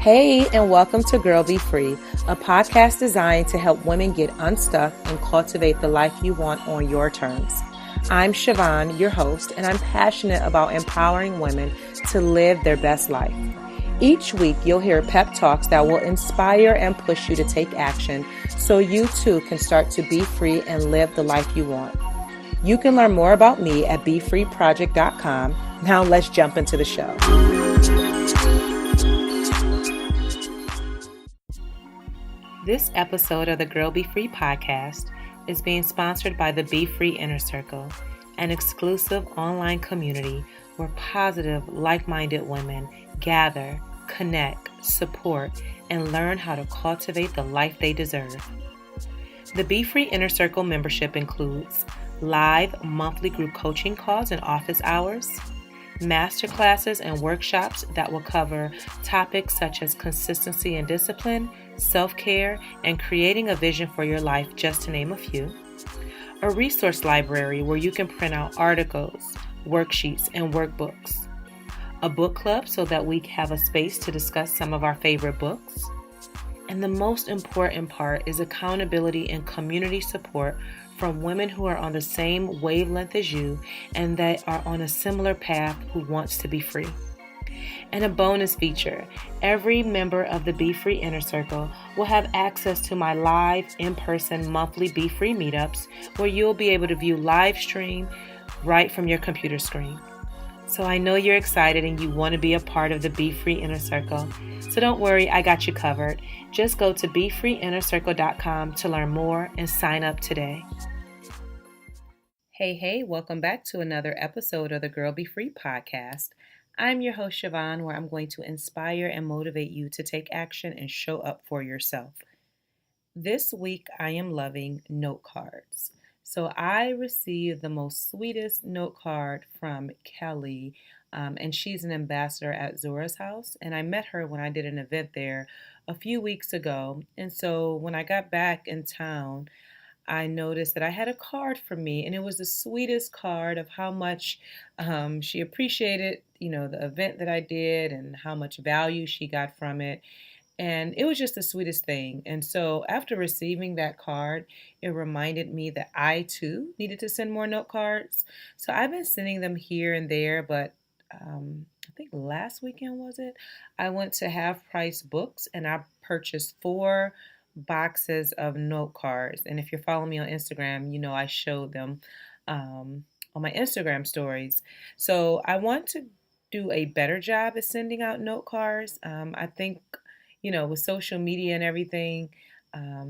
Hey, and welcome to Girl Be Free, a podcast designed to help women get unstuck and cultivate the life you want on your terms. I'm Siobhan, your host, and I'm passionate about empowering women to live their best life. Each week, you'll hear pep talks that will inspire and push you to take action so you too can start to be free and live the life you want. You can learn more about me at BeFreeProject.com. Now let's jump into the show. This episode of the Girl Be Free podcast is being sponsored by the Be Free Inner Circle, an exclusive online community where positive, like-minded women gather, connect, support, and learn how to cultivate the life they deserve. The Be Free Inner Circle membership includes live monthly group coaching calls and office hours, masterclasses and workshops that will cover topics such as consistency and discipline, self-care, and creating a vision for your life, just to name a few. A resource library where you can print out articles, worksheets, and workbooks. A book club so that we have a space to discuss some of our favorite books. And the most important part is accountability and community support from women who are on the same wavelength as you and that are on a similar path who wants to be free. And a bonus feature, every member of the Be Free Inner Circle will have access to my live in-person monthly Be Free meetups where you'll be able to view live stream right from your computer screen. So I know you're excited and you want to be a part of the Be Free Inner Circle. So don't worry, I got you covered. Just go to BeFreeInnerCircle.com to learn more and sign up today. Hey, welcome back to another episode of the Girl Be Free podcast. I'm your host, Siobhan, where I'm going to inspire and motivate you to take action and show up for yourself. This week, I am loving note cards. So I received the most sweetest note card from Kelly, and she's an ambassador at Zora's House. And I met her when I did an event there a few weeks ago. And so when I got back in town, I noticed that I had a card for me, and it was the sweetest card of how much she appreciated, the event that I did and how much value she got from it. And it was just the sweetest thing. And so after receiving that card, it reminded me that I too needed to send more note cards. So I've been sending them here and there, but I think last weekend was it? I went to Half Price Books and I purchased 4 boxes of note cards. And if you're following me on Instagram, you know I showed them on my Instagram stories. So I want to do a better job at sending out note cards. I think with social media and everything,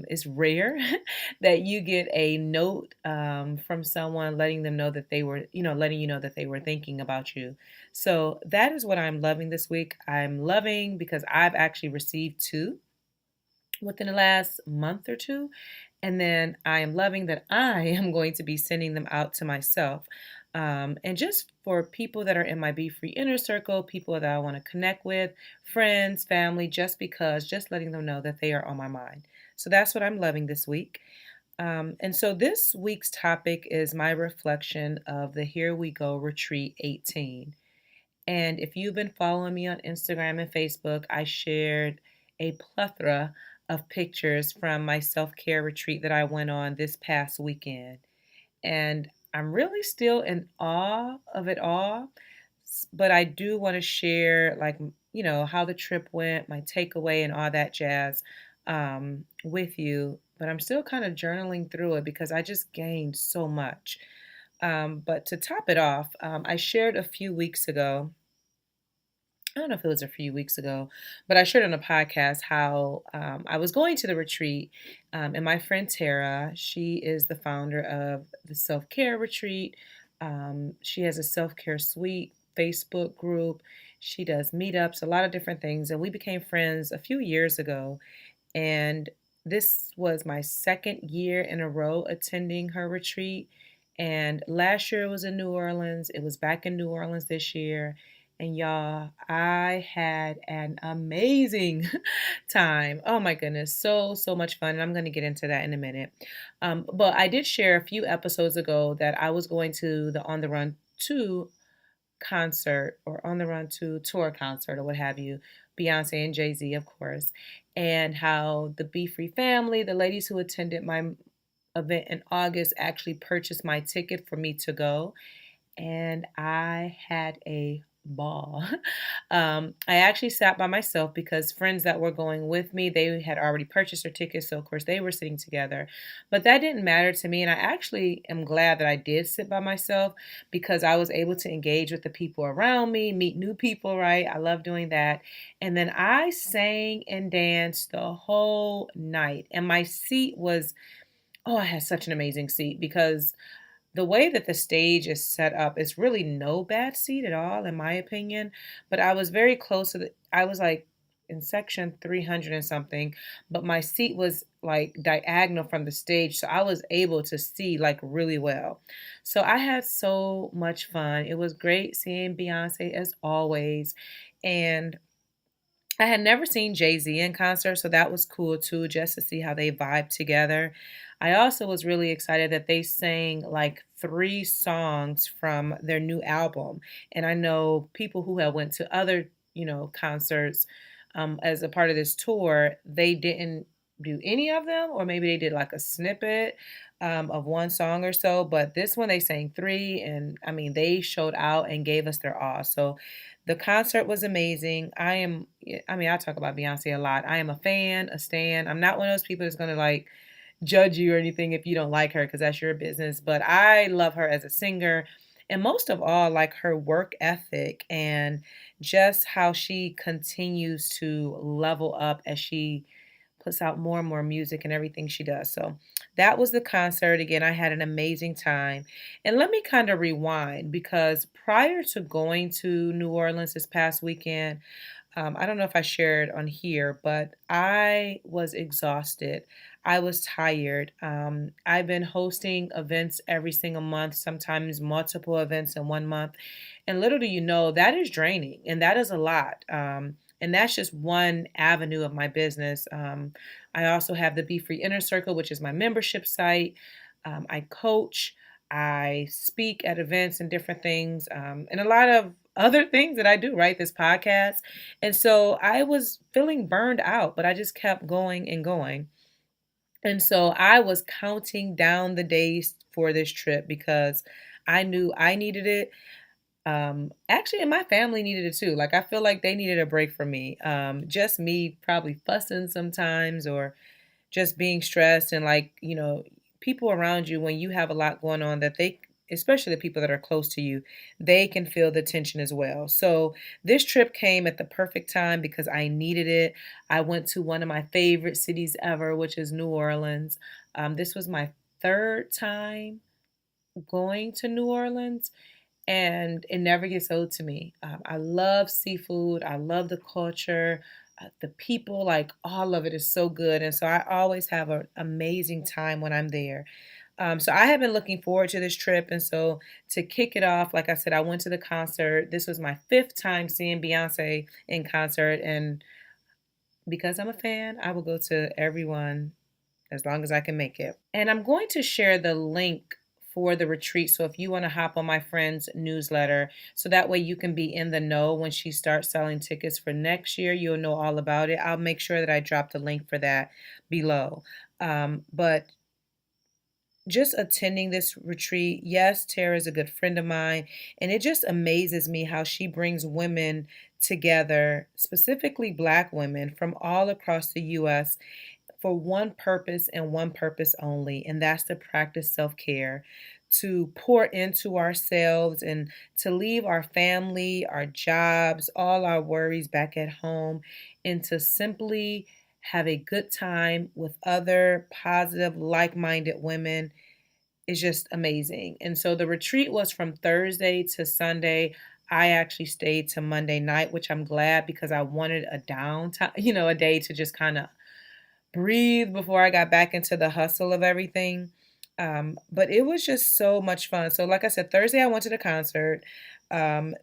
it's rare that you get a note from someone letting them know that they were, letting you know that they were thinking about you. So that is what I'm loving this week. I'm loving because I've actually received 2 within the last month or 2. And then I am loving that I am going to be sending them out to myself. And just for people that are in my Be Free Inner Circle, people that I want to connect with, friends, family, just letting them know that they are on my mind. So that's what I'm loving this week. And so this week's topic is my reflection of the Here We Go Retreat 18. And if you've been following me on Instagram and Facebook, I shared a plethora of pictures from my self-care retreat that I went on this past weekend. And I'm really still in awe of it all, but I do want to share how the trip went, my takeaway and all that jazz with you. But I'm still kind of journaling through it because I just gained so much. But to top it off, I shared a few weeks ago, I don't know if it was a few weeks ago, but I shared on a podcast how I was going to the retreat. And my friend Tara, she is the founder of the Self-Care Retreat. She has a Self-Care Suite Facebook group. She does meetups, a lot of different things. And we became friends a few years ago. And this was my second year in a row attending her retreat. And last year it was in New Orleans. It was back in New Orleans this year. And y'all, I had an amazing time. Oh my goodness, so much fun. And I'm going to get into that in a minute. But I did share a few episodes ago that I was going to the On the Run 2 concert or On the Run 2 tour concert or what have you, Beyonce and Jay-Z, of course, and how the Be Free family, the ladies who attended my event in August, actually purchased my ticket for me to go, and I had a ball. I actually sat by myself because friends that were going with me, they had already purchased their tickets, so of course they were sitting together. But that didn't matter to me, and I actually am glad that I did sit by myself because I was able to engage with the people around me, meet new people, right? I love doing that. And then I sang and danced the whole night, and my seat was, oh, I had such an amazing seat because the way that the stage is set up, it's really no bad seat at all, in my opinion. But I was very close to I was like in section 300 and something, but my seat was like diagonal from the stage. So I was able to see like really well. So I had so much fun. It was great seeing Beyonce as always. And I had never seen Jay-Z in concert, so that was cool too, just to see how they vibe together. I also was really excited that they sang like three songs from their new album. And I know people who have went to other, concerts as a part of this tour, they didn't do any of them, or maybe they did like a snippet of one song or so. But this one they sang three, and I mean they showed out and gave us their all. So the concert was amazing. I talk about Beyonce a lot. I am a fan, a stan. I'm not one of those people that's going to like judge you or anything if you don't like her because that's your business. But I love her as a singer. And most of all, like her work ethic and just how she continues to level up as she puts out more and more music and everything she does. So that was the concert. Again, I had an amazing time. And let me kind of rewind because prior to going to New Orleans this past weekend, I don't know if I shared on here, but I was exhausted. I was tired. I've been hosting events every single month, sometimes multiple events in one month. And little do you know, that is draining and that is a lot. And that's just one avenue of my business. I also have the Be Free Inner Circle, which is my membership site. I coach, I speak at events and different things, and a lot of other things that I do, right? This podcast. And so I was feeling burned out, but I just kept going and going. And so I was counting down the days for this trip because I knew I needed it. Actually, and my family needed it too. Like, I feel like they needed a break from me. Just me probably fussing sometimes or just being stressed and like, people around you when you have a lot going on that they, especially the people that are close to you, they can feel the tension as well. So this trip came at the perfect time because I needed it. I went to one of my favorite cities ever, which is New Orleans. This was my third time going to New Orleans and it never gets old to me. I love seafood. I love the culture. The people, like all of it is so good. And so I always have an amazing time when I'm there. So I have been looking forward to this trip. And so to kick it off, like I said, I went to the concert. This was my fifth time seeing Beyonce in concert. And because I'm a fan, I will go to everyone as long as I can make it. And I'm going to share the link for the retreat. So if you want to hop on my friend's newsletter, so that way you can be in the know when she starts selling tickets for next year, you'll know all about it. I'll make sure that I drop the link for that below. But just attending this retreat, yes, Tara is a good friend of mine, and it just amazes me how she brings women together, specifically Black women from all across the U.S., for one purpose and one purpose only, and that's to practice self care, to pour into ourselves, and to leave our family, our jobs, all our worries back at home, and to simply have a good time with other positive, like minded women is just amazing. And so the retreat was from Thursday to Sunday. I actually stayed to Monday night, which I'm glad because I wanted a downtime, a day to just kind of breathe before I got back into the hustle of everything. But it was just so much fun. So, like I said, Thursday I went to the concert. Um,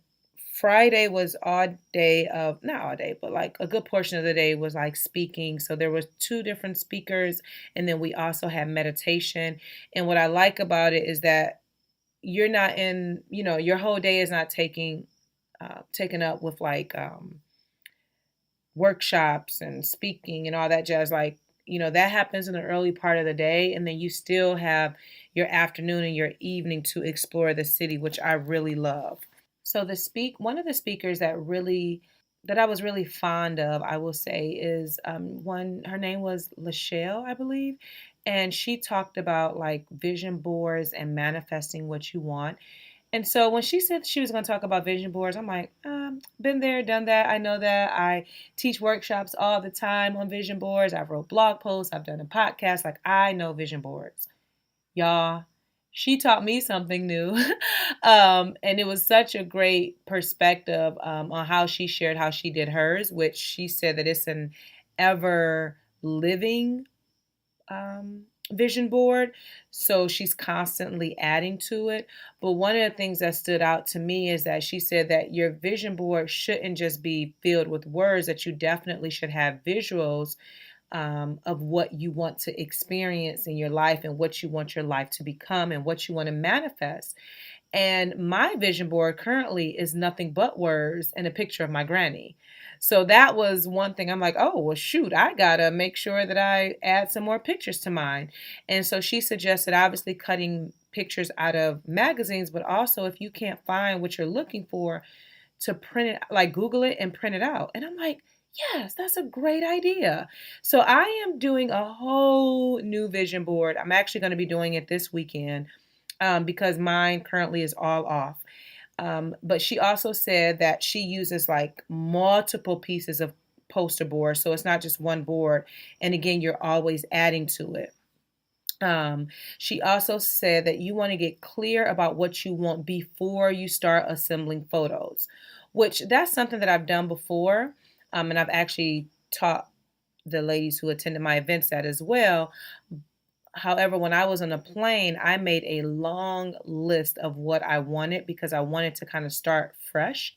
Friday was all day of, not all day, but like a good portion of the day was like speaking. So there was two different speakers, and then we also had meditation. And what I like about it is that you're not in, your whole day is not taking taken up with like workshops and speaking and all that jazz. Like, that happens in the early part of the day, and then you still have your afternoon and your evening to explore the city, which I really love. So one of the speakers that I was really fond of, I will say, is one. Her name was Lachelle, I believe, and she talked about like vision boards and manifesting what you want. And so when she said she was going to talk about vision boards, I'm like, been there, done that. I know that. I teach workshops all the time on vision boards. I've wrote blog posts. I've done a podcast. Like, I know vision boards. Y'all, she taught me something new. And it was such a great perspective on how she shared how she did hers, which she said that it's an ever living vision board. So she's constantly adding to it. But one of the things that stood out to me is that she said that your vision board shouldn't just be filled with words, that you definitely should have visuals of what you want to experience in your life and what you want your life to become and what you want to manifest. And my vision board currently is nothing but words and a picture of my granny. So that was one thing I'm like, oh, well, shoot, I gotta make sure that I add some more pictures to mine. And so she suggested obviously cutting pictures out of magazines, but also if you can't find what you're looking for, to print it, like Google it and print it out. And I'm like, yes, that's a great idea. So I am doing a whole new vision board. I'm actually going to be doing it this weekend because mine currently is all off. But she also said that she uses like multiple pieces of poster board. So it's not just one board. And again, you're always adding to it. She also said that you want to get clear about what you want before you start assembling photos, which that's something that I've done before. And I've actually taught the ladies who attended my events that as well. However, when I was on a plane, I made a long list of what I wanted because I wanted to kind of start fresh.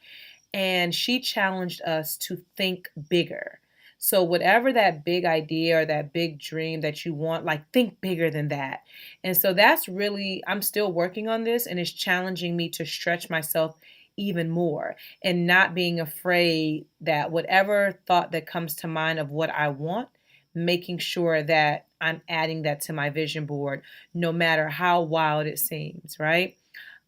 And she challenged us to think bigger. So, whatever that big idea or that big dream that you want, like think bigger than that. And so, that's really, I'm still working on this and it's challenging me to stretch myself even more and not being afraid that whatever thought that comes to mind of what I want, making sure that I'm adding that to my vision board, no matter how wild it seems, right?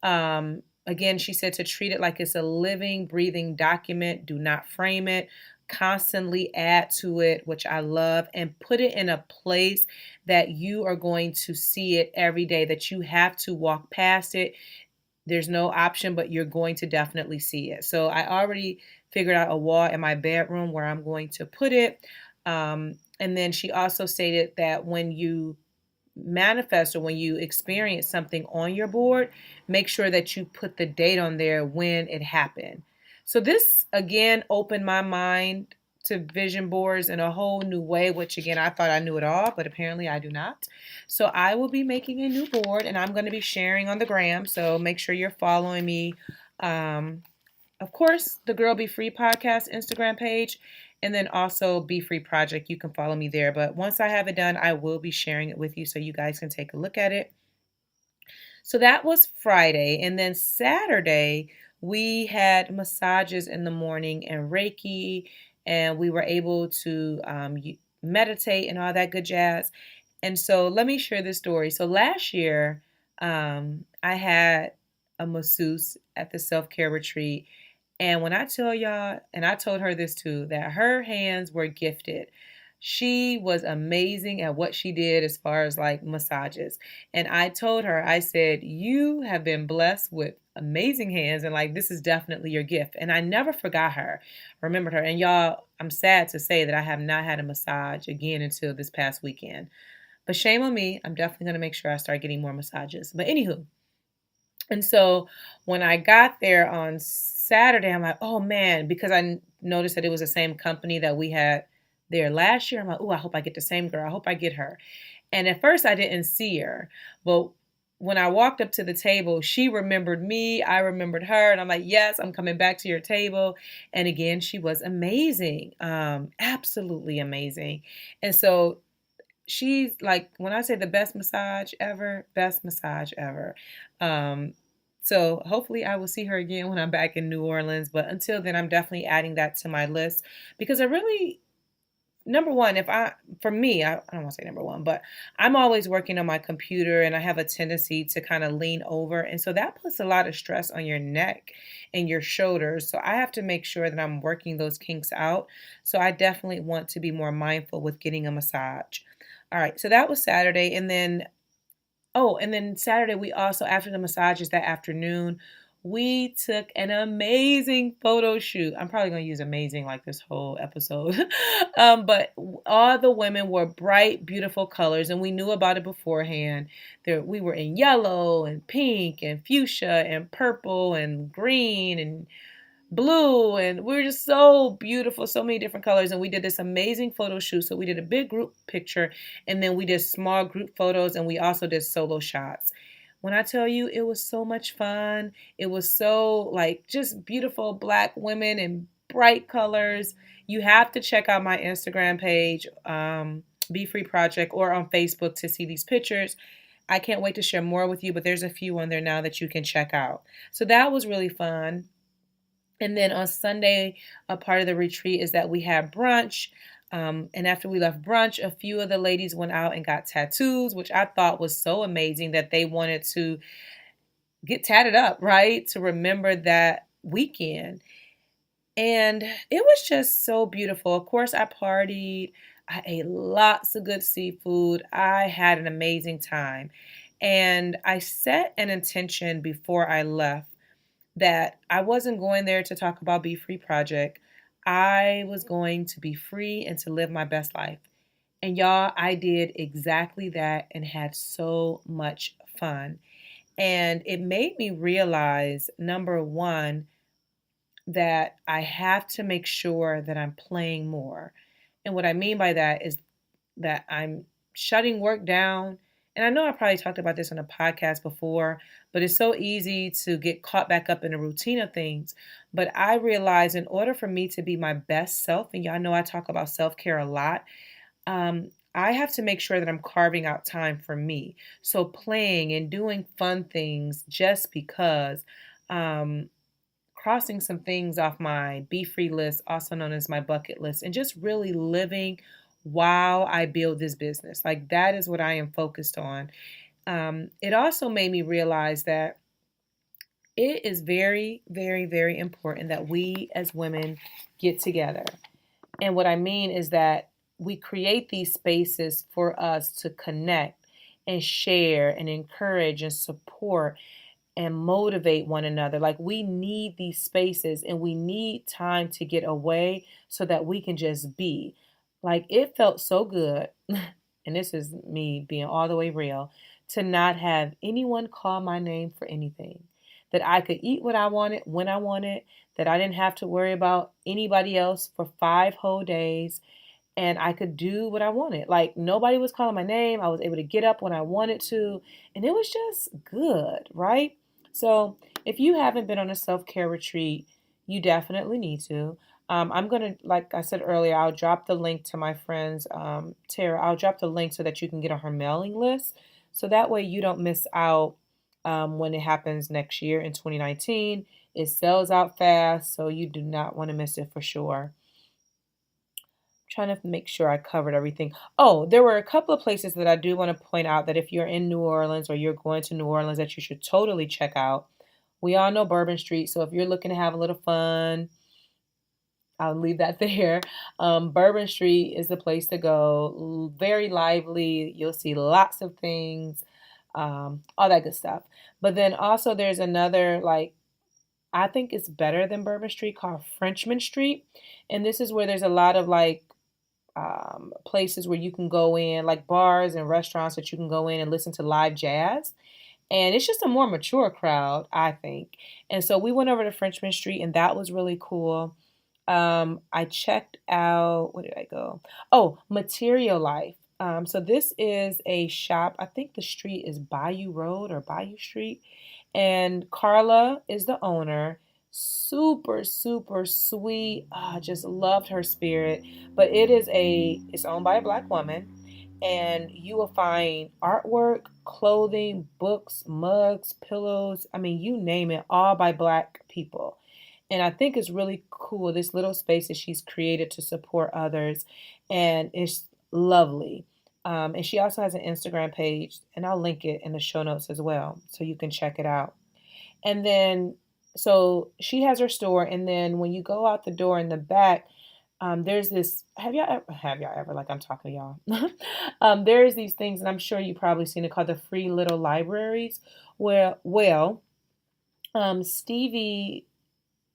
Again, she said to treat it like it's a living, breathing document. Do not frame it. Constantly add to it, which I love, and put it in a place that you are going to see it every day, that you have to walk past it. There's no option, but you're going to definitely see it. So I already figured out a wall in my bedroom where I'm going to put it. And then she also stated that when you manifest or when you experience something on your board, make sure that you put the date on there when it happened. So this again opened my mind to vision boards in a whole new way, which again, I thought I knew it all, but apparently I do not. So I will be making a new board and I'm going to be sharing on the gram. So make sure you're following me. Of course, the Girl Be Free podcast Instagram page, and then also Be Free Project. You can follow me there. But once I have it done, I will be sharing it with you so you guys can take a look at it. So that was Friday. And then Saturday, we had massages in the morning and Reiki, and we were able to meditate and all that good jazz. And so let me share this story. So last year, I had a masseuse at the self care retreat. And when I tell y'all, and I told her this too, that her hands were gifted. She was amazing at what she did as far as like massages. And I told her, I said, you have been blessed with amazing hands. And like, this is definitely your gift. And I never forgot her, remembered her. And y'all, I'm sad to say that I have not had a massage again until this past weekend. But shame on me. I'm definitely going to make sure I start getting more massages. But anywho, and so when I got there on Saturday, I'm like, oh man, because I noticed that it was the same company that we had there last year. I'm like, oh, I hope I get the same girl. I hope I get her. And at first I didn't see her. But when I walked up to the table, she remembered me. I remembered her. And I'm like, yes, I'm coming back to your table. And again, she was amazing. Absolutely amazing. And so she's like, when I say the best massage ever, best massage ever. Um, So hopefully I will see her again when I'm back in New Orleans. But until then, I'm definitely adding that to my list because I really, number one, if I, for me, I don't want to say number one, but I'm always working on my computer and I have a tendency to kind of lean over. And so that puts a lot of stress on your neck and your shoulders. So I have to make sure that I'm working those kinks out. So I definitely want to be more mindful with getting a massage. All right, so that was Saturday. And then oh, and then Saturday, we also, after the massages that afternoon, we took an amazing photo shoot. I'm probably going to use amazing like this whole episode. But all the women were bright, beautiful colors, and we knew about it beforehand. There, we were in yellow and pink and fuchsia and purple and green and blue, and we were just so beautiful, so many different colors. And we did this amazing photo shoot. So we did a big group picture, and then we did small group photos, and we also did solo shots. When I tell you, it was so much fun. It was so like just beautiful black women in bright colors. You have to check out my Instagram page, Be Free Project, or on Facebook to see these pictures. I can't wait to share more with you, but there's a few on there now that you can check out. So that was really fun. And then on Sunday, a part of the retreat is that we had brunch. And after we left brunch, a few of the ladies went out and got tattoos, which I thought was so amazing that they wanted to get tatted up, right? To remember that weekend. And it was just so beautiful. Of course, I partied. I ate lots of good seafood. I had an amazing time. And I set an intention before I left that I wasn't going there to talk about Be Free Project. I was going to be free and to live my best life. And y'all, I did exactly that and had so much fun. And it made me realize, number one, that I have to make sure that I'm playing more. And what I mean by that is that I'm shutting work down. And I know I probably talked about this on a podcast before, but it's so easy to get caught back up in the routine of things. But I realize in order for me to be my best self, and y'all know I talk about self care a lot, I have to make sure that I'm carving out time for me. So playing and doing fun things just because. Crossing some things off my be free list, also known as my bucket list, and just really living while I build this business. Like that is what I am focused on. It also made me realize that it is very, very, very important that we as women get together. And what I mean is that we create these spaces for us to connect and share and encourage and support and motivate one another. Like we need these spaces and we need time to get away so that we can just be. Like it felt so good, and this is me being all the way real, to not have anyone call my name for anything. That I could eat what I wanted when I wanted, that I didn't have to worry about anybody else for 5 whole days, and I could do what I wanted. Like nobody was calling my name. I was able to get up when I wanted to, and it was just good, right? So if you haven't been on a self-care retreat, you definitely need to. I'm gonna, like I said earlier, I'll drop the link to my friend's Tara. I'll drop the link so that you can get on her mailing list, so that way you don't miss out when it happens next year in 2019. It sells out fast, so you do not want to miss it for sure. Trying to make sure I covered everything. Oh, there were a couple of places that I do want to point out that if you're in New Orleans or you're going to New Orleans that you should totally check out. We all know Bourbon Street, so if you're looking to have a little fun, I'll leave that there. Bourbon Street is the place to go. Very lively. You'll see lots of things, all that good stuff. But then also there's another like I think it's better than Bourbon Street called Frenchman Street, and this is where there's a lot of like places where you can go in, like bars and restaurants that you can go in and listen to live jazz. And it's just a more mature crowd, I think. And so we went over to Frenchman Street, and that was really cool. I checked out, where did I go? Oh, Material Life. So this is a shop. I think the street is Bayou Road or Bayou Street. And Carla is the owner. Super, super sweet. I just loved her spirit. But it's owned by a black woman. and you will find artwork, clothing, books, mugs, pillows. I mean, you name it, all by Black people. And I think it's really cool, this little space that she's created to support others. And it's lovely. And she also has an Instagram page, and I'll link it in the show notes as well, so you can check it out. And then, so she has her store, and then when you go out the door in the back, there's this. Have y'all ever? Like I'm talking to y'all. There's these things, and I'm sure you probably seen it called the free little libraries. Where, well, Stevie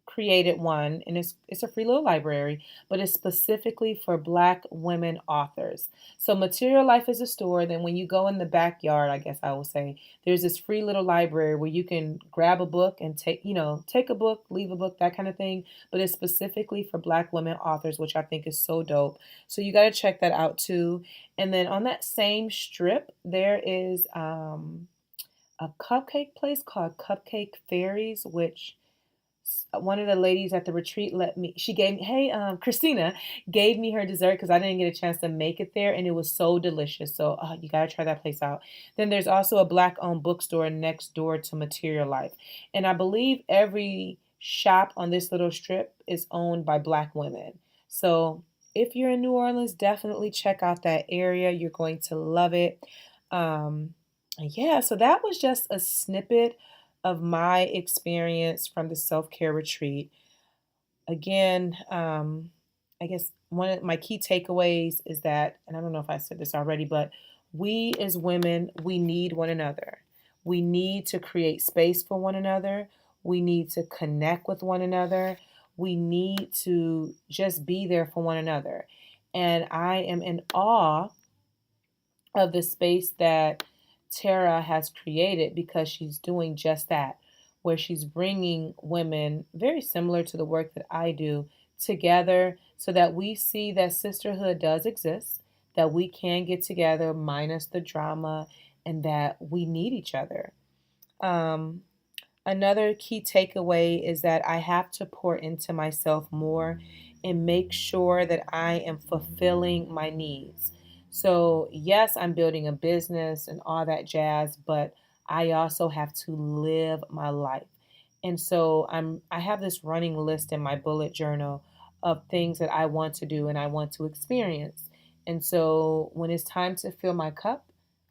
created one, and it's a free little library, but it's specifically for Black women authors. So Material Life is a store. Then when you go in the backyard, I guess I will say, there's this free little library where you can grab a book and take a book, leave a book, that kind of thing. But it's specifically for Black women authors, which I think is so dope. So you got to check that out too. And then on that same strip, there is a cupcake place called Cupcake Fairies, which one of the ladies at the retreat she gave me, hey, Christina gave me her dessert because I didn't get a chance to make it there, and it was so delicious. So you gotta try that place out. Then there's also a Black owned bookstore next door to Material Life, and I believe every shop on this little strip is owned by Black women. So if you're in New Orleans, definitely check out that area. You're going to love it. um yeah, so that was just a snippet of my experience from the self care retreat. Again, I guess one of my key takeaways is that, and I don't know if I said this already, but we as women, we need one another. We need to create space for one another. We need to connect with one another. We need to just be there for one another. And I am in awe of the space that Tara has created, because she's doing just that, where she's bringing women very similar to the work that I do together so that we see that sisterhood does exist, that we can get together minus the drama, and that we need each other. Um, Another key takeaway is that I have to pour into myself more and make sure that I am fulfilling my needs. So, yes, I'm building a business and all that jazz, but I also have to live my life. And so I have this running list in my bullet journal of things that I want to do and I want to experience. And so when it's time to fill my cup,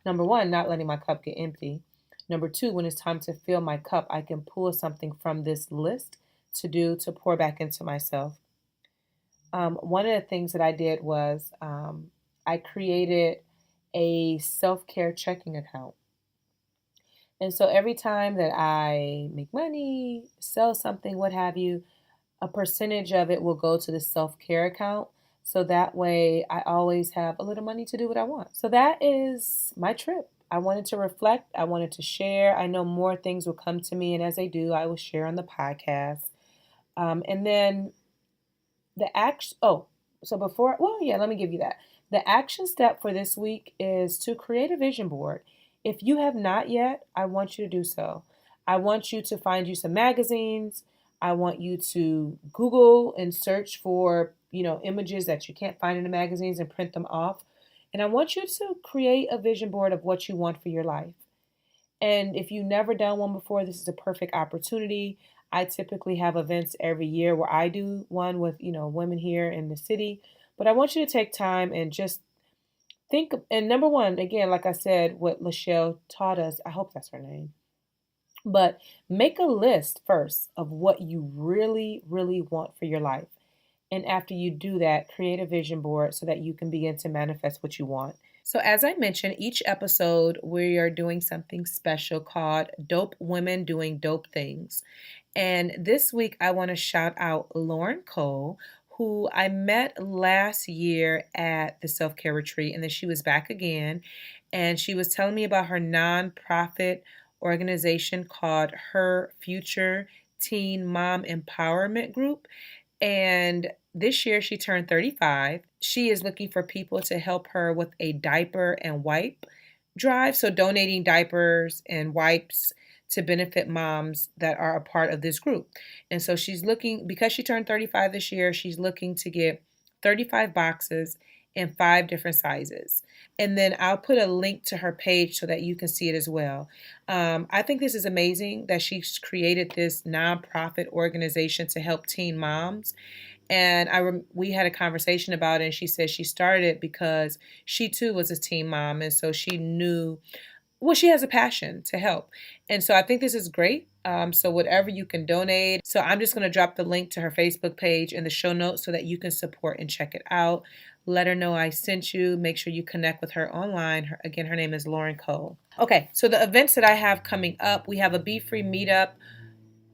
number one, not letting my cup get empty. Number two, when it's time to fill my cup, I can pull something from this list to do to pour back into myself. One of the things that I did was I created a self care checking account. And so every time that I make money, sell something, what have you, a percentage of it will go to the self care account. So that way I always have a little money to do what I want. So that is my trip. I wanted to reflect. I wanted to share. I know more things will come to me. And as they do, I will share on the podcast. And then the action, oh, so before, well, yeah, let me give you that. The action step for this week is to create a vision board. If you have not yet, I want you to do so. I want you to find you some magazines. I want you to Google and search for, images that you can't find in the magazines and print them off. And I want you to create a vision board of what you want for your life. And if you've never done one before, this is a perfect opportunity. I typically have events every year where I do one with, women here in the city. But I want you to take time and just think. And number one, again, like I said, what Lachelle taught us, I hope that's her name. But make a list first of what you really, really want for your life. And after you do that, create a vision board so that you can begin to manifest what you want. So, as I mentioned, each episode we are doing something special called Dope Women Doing Dope Things. And this week I want to shout out Lauren Cole, who I met last year at the self care retreat, and then she was back again. And she was telling me about her nonprofit organization called Her Future Teen Mom Empowerment Group. And this year she turned 35. She is looking for people to help her with a diaper and wipe drive. So donating diapers and wipes to benefit moms that are a part of this group. And so she's looking, because she turned 35 this year, she's looking to get 35 boxes in 5 different sizes. And then I'll put a link to her page so that you can see it as well. I think this is amazing that she's created this nonprofit organization to help teen moms. And we had a conversation about it, and she said she started it because she too was a teen mom, and so she knew, well, she has a passion to help. And so I think this is great. So whatever you can donate. So I'm just going to drop the link to her Facebook page in the show notes so that you can support and check it out. Let her know I sent you. Make sure you connect with her online. Again, her name is Lauren Cole. Okay, so the events that I have coming up, we have a Be Free meetup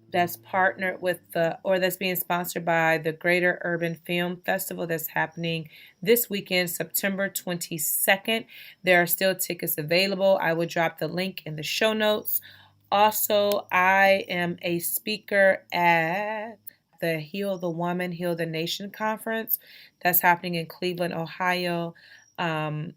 that's partnered with that's being sponsored by the Greater Urban Film Festival that's happening this weekend, September 22nd. There are still tickets available. I will drop the link in the show notes. Also, I am a speaker at the Heal the Woman, Heal the Nation conference that's happening in Cleveland, Ohio, on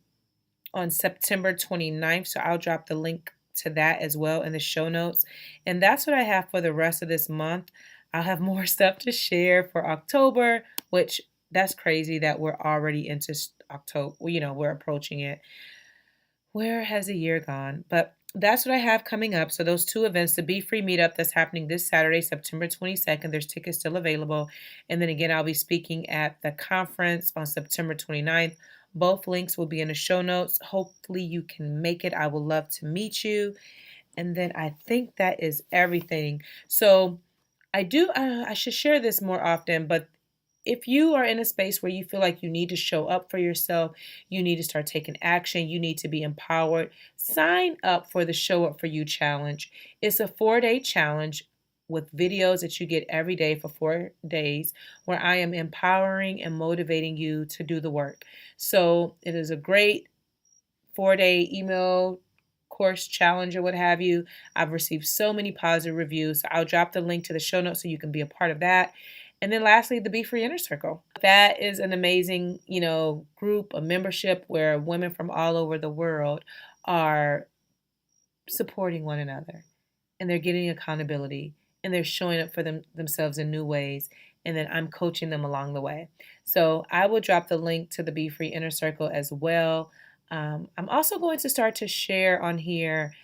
September 29th. So I'll drop the link to that as well in the show notes. And that's what I have for the rest of this month. I'll have more stuff to share for October, which that's crazy that we're already into October. We're approaching it. Where has the year gone? But that's what I have coming up. So those 2 events, the Be Free meetup that's happening this Saturday, September 22nd, there's tickets still available. And then again, I'll be speaking at the conference on September 29th. Both links will be in the show notes. Hopefully you can make it. I would love to meet you. And then I think that is everything. So I should share this more often, but if you are in a space where you feel like you need to show up for yourself, you need to start taking action, you need to be empowered, sign up for the Show Up For You Challenge. It's a 4-day challenge with videos that you get every day for 4 days where I am empowering and motivating you to do the work. So it is a great 4-day email course challenge or what have you. I've received so many positive reviews. So I'll drop the link to the show notes so you can be a part of that. And then lastly, the Be Free Inner Circle. That is an amazing, group, a membership where women from all over the world are supporting one another, and they're getting accountability, and they're showing up for themselves in new ways. And then I'm coaching them along the way. So I will drop the link to the Be Free Inner Circle as well. I'm also going to start to share on here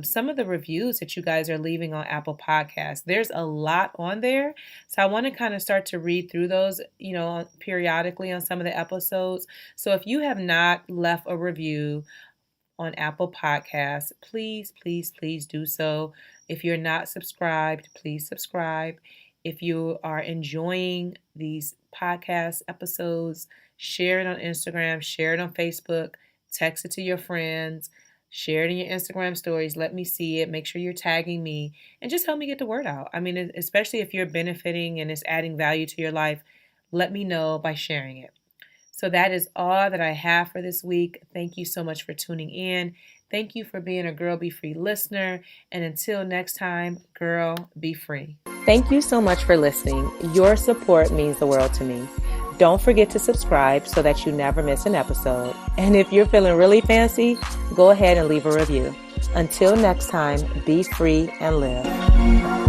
some of the reviews that you guys are leaving on Apple Podcasts. There's a lot on there. So I want to kind of start to read through those, periodically on some of the episodes. So if you have not left a review on Apple Podcasts, please, please, please do so. If you're not subscribed, please subscribe. If you are enjoying these podcast episodes, share it on Instagram, share it on Facebook, text it to your friends, share it in your Instagram stories. Let me see it. Make sure you're tagging me and just help me get the word out. I mean, especially if you're benefiting and it's adding value to your life, let me know by sharing it. So that is all that I have for this week. Thank you so much for tuning in. Thank you for being a Girl Be Free listener. And until next time, girl, be free. Thank you so much for listening. Your support means the world to me. Don't forget to subscribe so that you never miss an episode. And if you're feeling really fancy, go ahead and leave a review. Until next time, be free and live.